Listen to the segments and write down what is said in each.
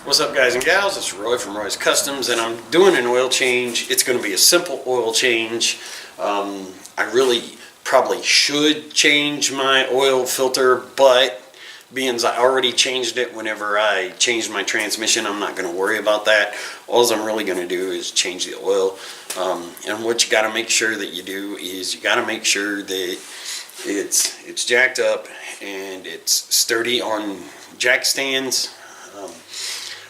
What's up, guys and gals? It's Roy from Roy's Customs, and I'm doing an oil change. It's going to be a simple oil change. I really probably should change my oil filter, but being as I already changed it whenever I changed my transmission, I'm not going to worry about that. All I'm really going to do is change the oil. And what you got to make sure that you do is you got to make sure that it's jacked up and it's sturdy on jack stands.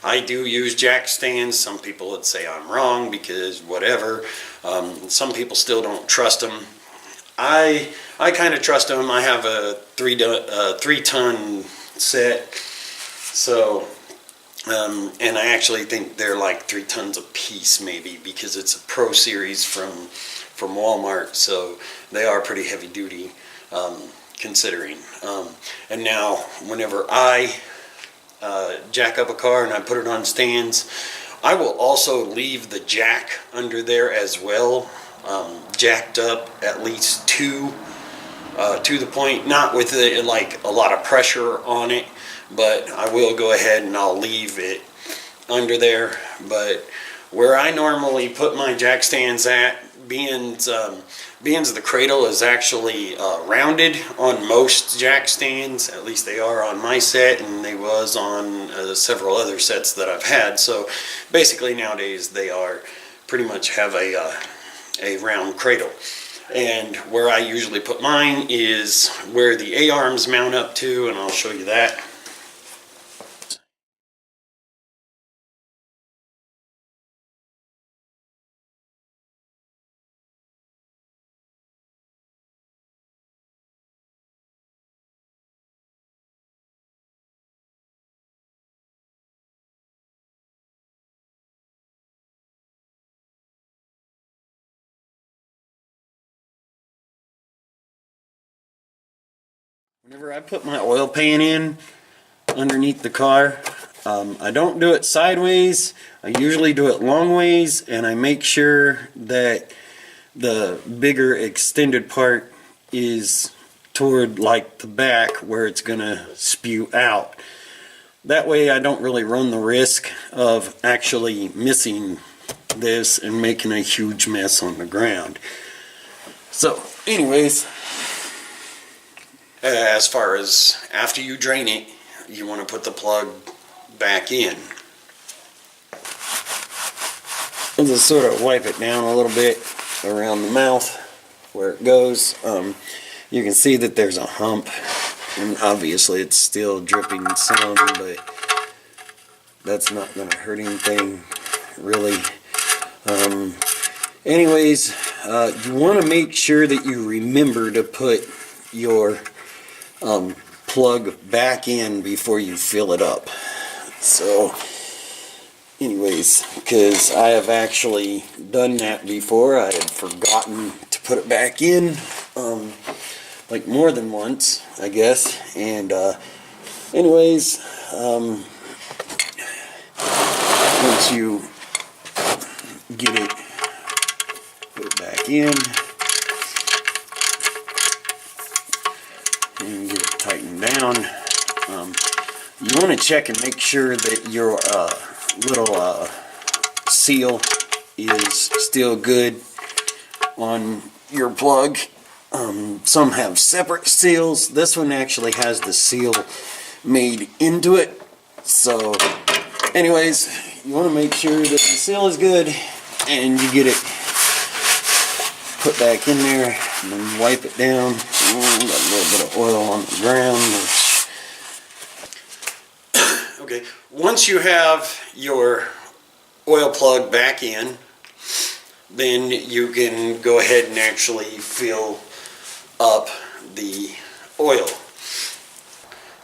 I do use jack stands. Some people would say I'm wrong because whatever. Some people still don't trust them. I kind of trust them. I have a 3-ton set, so and I actually think they're like 3 tons a piece, maybe, because it's a Pro Series from Walmart, so they are pretty heavy duty, considering. And now, whenever I jack up a car and I put it on stands, I will also leave the jack under there as well, jacked up at least to the point, not with like a lot of pressure on it, but I will go ahead and I'll leave it under there. But where I normally put my jack stands at, being the cradle is actually rounded on most jack stands, at least they are on my set, and they was on several other sets that I've had. So basically nowadays they are pretty much have a round cradle. And where I usually put mine is where the A-arms mount up to, and I'll show you that. Whenever I put my oil pan in underneath the car, I don't do it sideways. I usually do it long ways, and I make sure that the bigger extended part is toward like the back where it's gonna spew out. That way I don't really run the risk of actually missing this and making a huge mess on the ground. So anyways, as far as after you drain it, you want to put the plug back in. I'll just sort of wipe it down a little bit around the mouth where it goes. You can see that there's a hump, and obviously it's still dripping some, but that's not going to hurt anything really. Anyways, you want to make sure that you remember to put your plug back in before you fill it up. So anyways, because I have actually done that before, I had forgotten to put it back in, like more than once, I guess. And anyways, once you get it, put it back in and get it tightened down. You want to check and make sure that your little seal is still good on your plug. Some have separate seals. This one actually has the seal made into it. So anyways, you want to make sure that the seal is good and you get it put back in there and then wipe it down. Got a little bit of oil on the ground. Okay, once you have your oil plug back in, then you can go ahead and actually fill up the oil.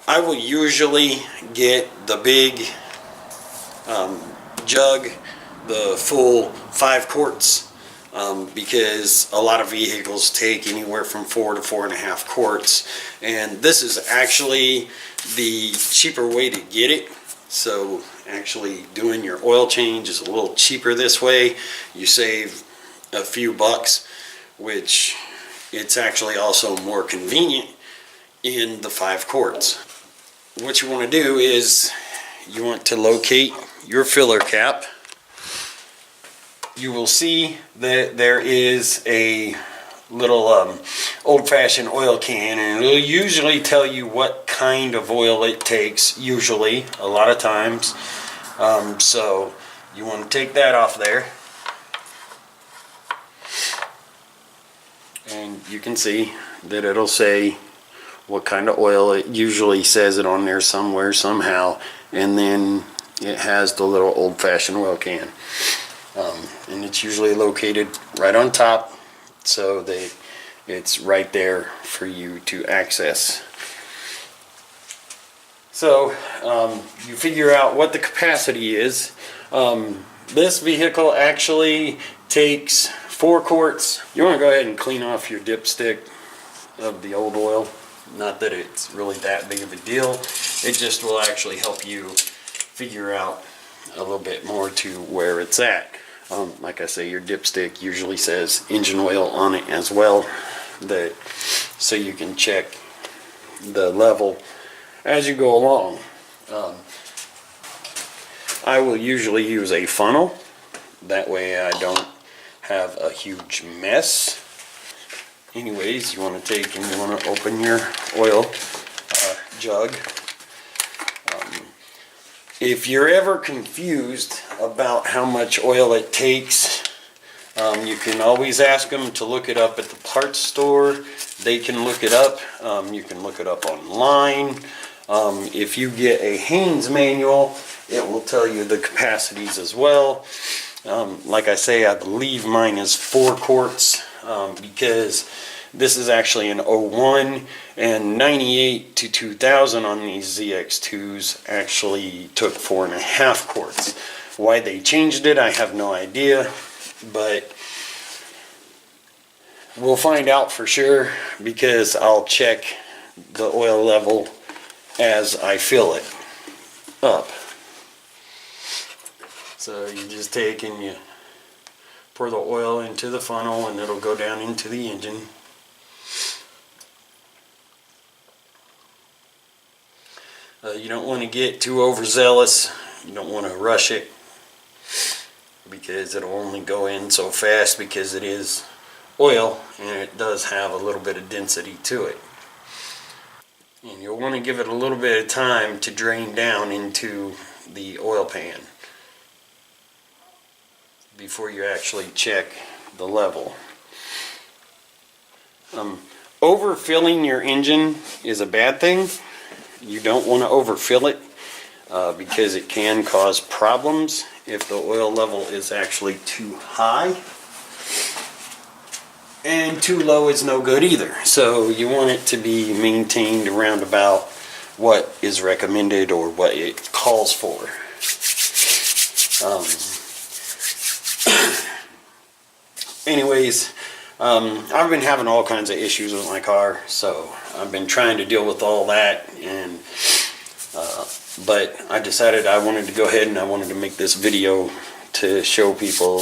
I will usually get the big jug, the full 5 quarts, because a lot of vehicles take anywhere from 4 to 4.5 quarts, and this is actually the cheaper way to get it. So actually doing your oil change is a little cheaper this way. You save a few bucks, which it's actually also more convenient in the 5 quarts. What you want to do is you want to locate your filler cap. You will see that there is a little old-fashioned oil can, and it'll usually tell you what kind of oil it takes, usually, a lot of times. So you want to take that off there. And you can see that it'll say what kind of oil. It usually says it on there somewhere, somehow. And then it has the little old-fashioned oil can. And it's usually located right on top, so that it's right there for you to access. So you figure out what the capacity is. This vehicle actually takes 4 quarts. You want to go ahead and clean off your dipstick of the old oil. Not that it's really that big of a deal. It just will actually help you figure out a little bit more to where it's at. Like I say, your dipstick usually says engine oil on it as well, so you can check the level as you go along. I will usually use a funnel, that way I don't have a huge mess. Anyways, you want to take and you want to open your oil jug. If you're ever confused about how much oil it takes, you can always ask them to look it up at the parts store. They can look it up. You can look it up online. If you get a Haynes manual, it will tell you the capacities as well. Like I say, I believe mine is 4 quarts because this is actually an 01, and 98 to 2000 on these ZX2s actually took 4.5 quarts. Why they changed it, I have no idea, but we'll find out for sure, because I'll check the oil level as I fill it up. So you just take and you pour the oil into the funnel, and it'll go down into the engine. You don't want to get too overzealous. You don't want to rush it, because it'll only go in so fast, because it is oil and it does have a little bit of density to it. And you'll want to give it a little bit of time to drain down into the oil pan before you actually check the level. Overfilling your engine is a bad thing. You don't want to overfill it because it can cause problems if the oil level is actually too high. And too low is no good either. So you want it to be maintained around about what is recommended or what it calls for. Anyways, I've been having all kinds of issues with my car, so I've been trying to deal with all that, and but I decided I wanted to go ahead and I wanted to make this video to show people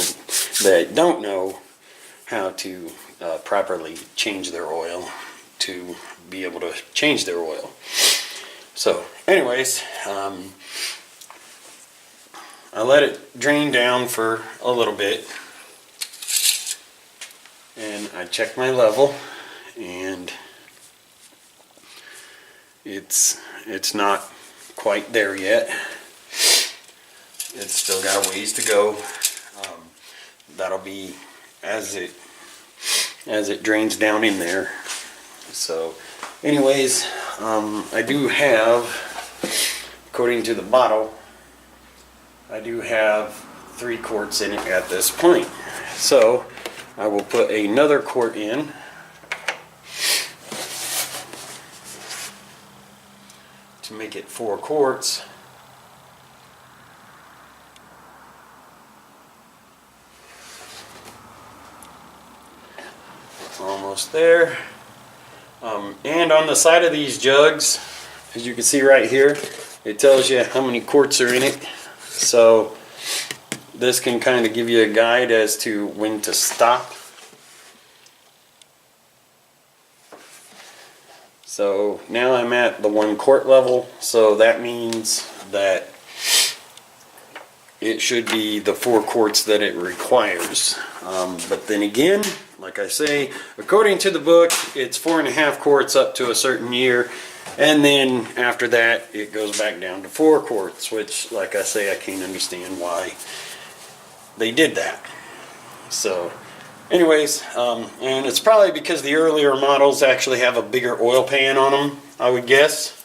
that don't know how to properly change their oil, to be able to change their oil. So anyways, I let it drain down for a little bit, and I checked my level, and it's not quite there yet. It's still got a ways to go. That'll be as it drains down in there. So anyways, I do have, according to the bottle, I do have 3 quarts in it at this point. So I will put another quart in. To make it 4 quarts. Almost there. And on the side of these jugs, as you can see right here, it tells you how many quarts are in it. So this can kind of give you a guide as to when to stop. So now I'm at the 1 quart level, so that means that it should be the 4 quarts that it requires. But then again, like I say, according to the book, it's 4.5 quarts up to a certain year, and then after that it goes back down to 4 quarts, which, like I say, I can't understand why they did that. So anyways, and it's probably because the earlier models actually have a bigger oil pan on them, I would guess.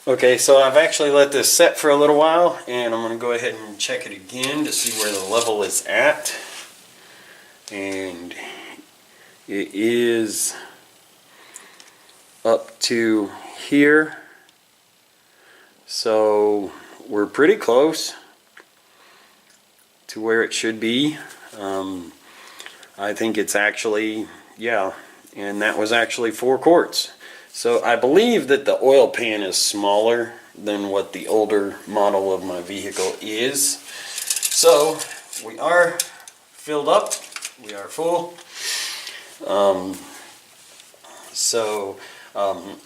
Okay, so I've actually let this set for a little while, and I'm going to go ahead and check it again to see where the level is at. And it is up to here, so we're pretty close to where it should be. I think it's actually, yeah, and that was actually 4 quarts. So I believe that the oil pan is smaller than what the older model of my vehicle is. So we are filled up, we are full.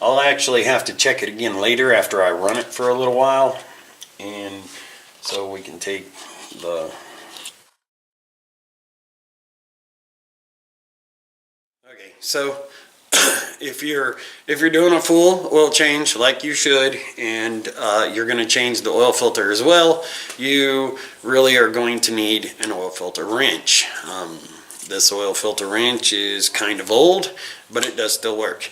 I'll actually have to check it again later after I run it for a little while, and so we can take the okay, so if you're doing a full oil change like you should, and you're going to change the oil filter as well, you really are going to need an oil filter wrench. This oil filter wrench is kind of old, but it does still work.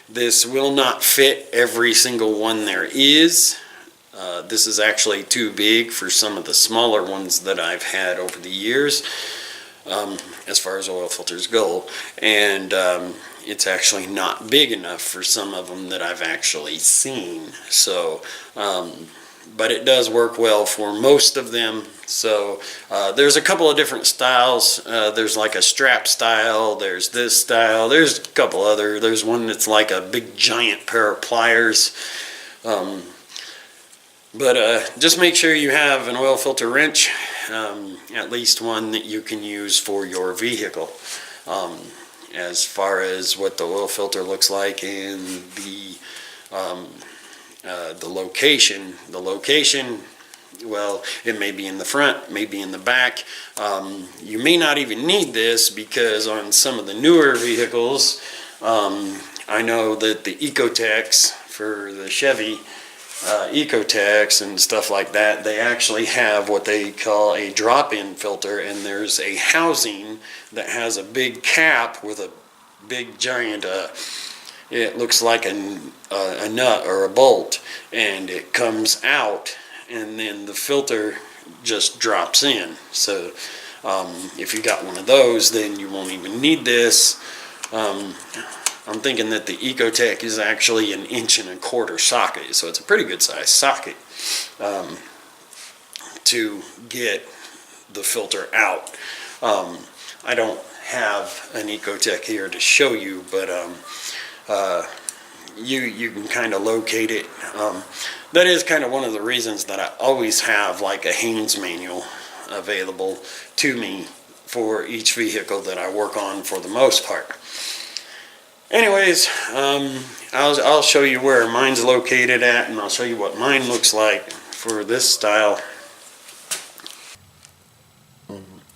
This will not fit every single one there is. This is actually too big for some of the smaller ones that I've had over the years, as far as oil filters go, and it's actually not big enough for some of them that I've actually seen. So but it does work well for most of them. So there's a couple of different styles. There's like a strap style, there's this style, there's a couple other, there's one that's like a big giant pair of pliers. But just make sure you have an oil filter wrench, at least one that you can use for your vehicle. As far as what the oil filter looks like and the location. The location, well, it may be in the front, maybe in the back. You may not even need this, because on some of the newer vehicles, I know that the Ecotechs for the Chevy Ecotechs and stuff like that, they actually have what they call a drop-in filter, and there's a housing that has a big cap with a big giant it looks like a nut or a bolt, and it comes out, and then the filter just drops in. So if you got one of those, then you won't even need this. I'm thinking that the Ecotech is actually an 1.25 inch socket, so it's a pretty good size socket to get the filter out. I don't have an Ecotech here to show you, but you can kind of locate it. That is kind of one of the reasons that I always have like a Haynes manual available to me for each vehicle that I work on for the most part. Anyways, I'll show you where mine's located at, and I'll show you what mine looks like for this style.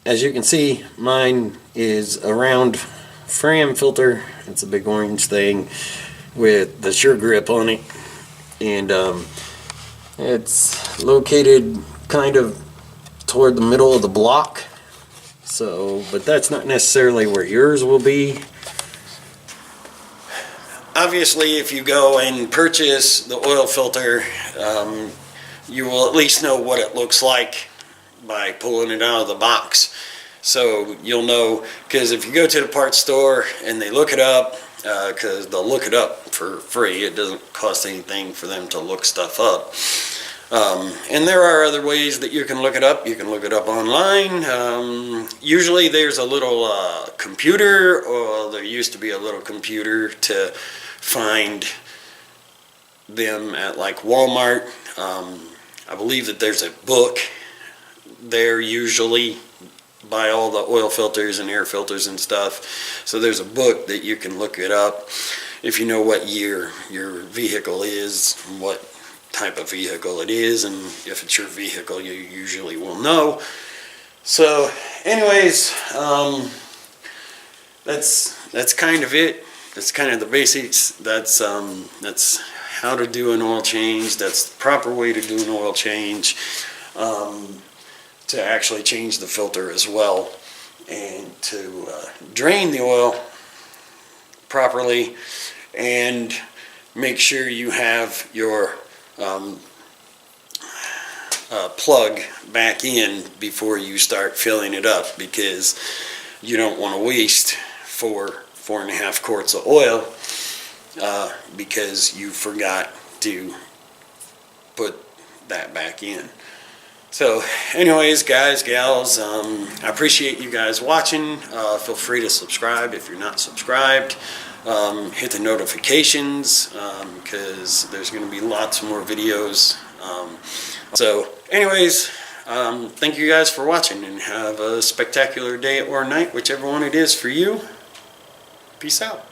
As you can see, mine is a round Fram filter. It's a big orange thing with the Sure Grip on it, and it's located kind of toward the middle of the block. So, but that's not necessarily where yours will be. Obviously, if you go and purchase the oil filter, you will at least know what it looks like by pulling it out of the box. So you'll know, because if you go to the parts store and they look it up, because they'll look it up for free, it doesn't cost anything for them to look stuff up. And there are other ways that you can look it up. You can look it up online. Usually there's a little computer, or there used to be a little computer to find them at like Walmart. I believe that there's a book there usually by all the oil filters and air filters and stuff. So there's a book that you can look it up. if you know what year your vehicle is, what type of vehicle it is, and if it's your vehicle, you usually will know. So anyways, that's kind of it. That's kind of the basics. That's how to do an oil change. That's the proper way to do an oil change, to actually change the filter as well, and to drain the oil properly, and make sure you have your plug back in before you start filling it up, because you don't want to waste 4.5 quarts of oil because you forgot to put that back in. So anyways, guys, gals, I appreciate you guys watching. Feel free to subscribe if you're not subscribed. Hit the notifications, because there's going to be lots more videos. So anyways, thank you guys for watching, and have a spectacular day or night, whichever one it is for you. Peace out.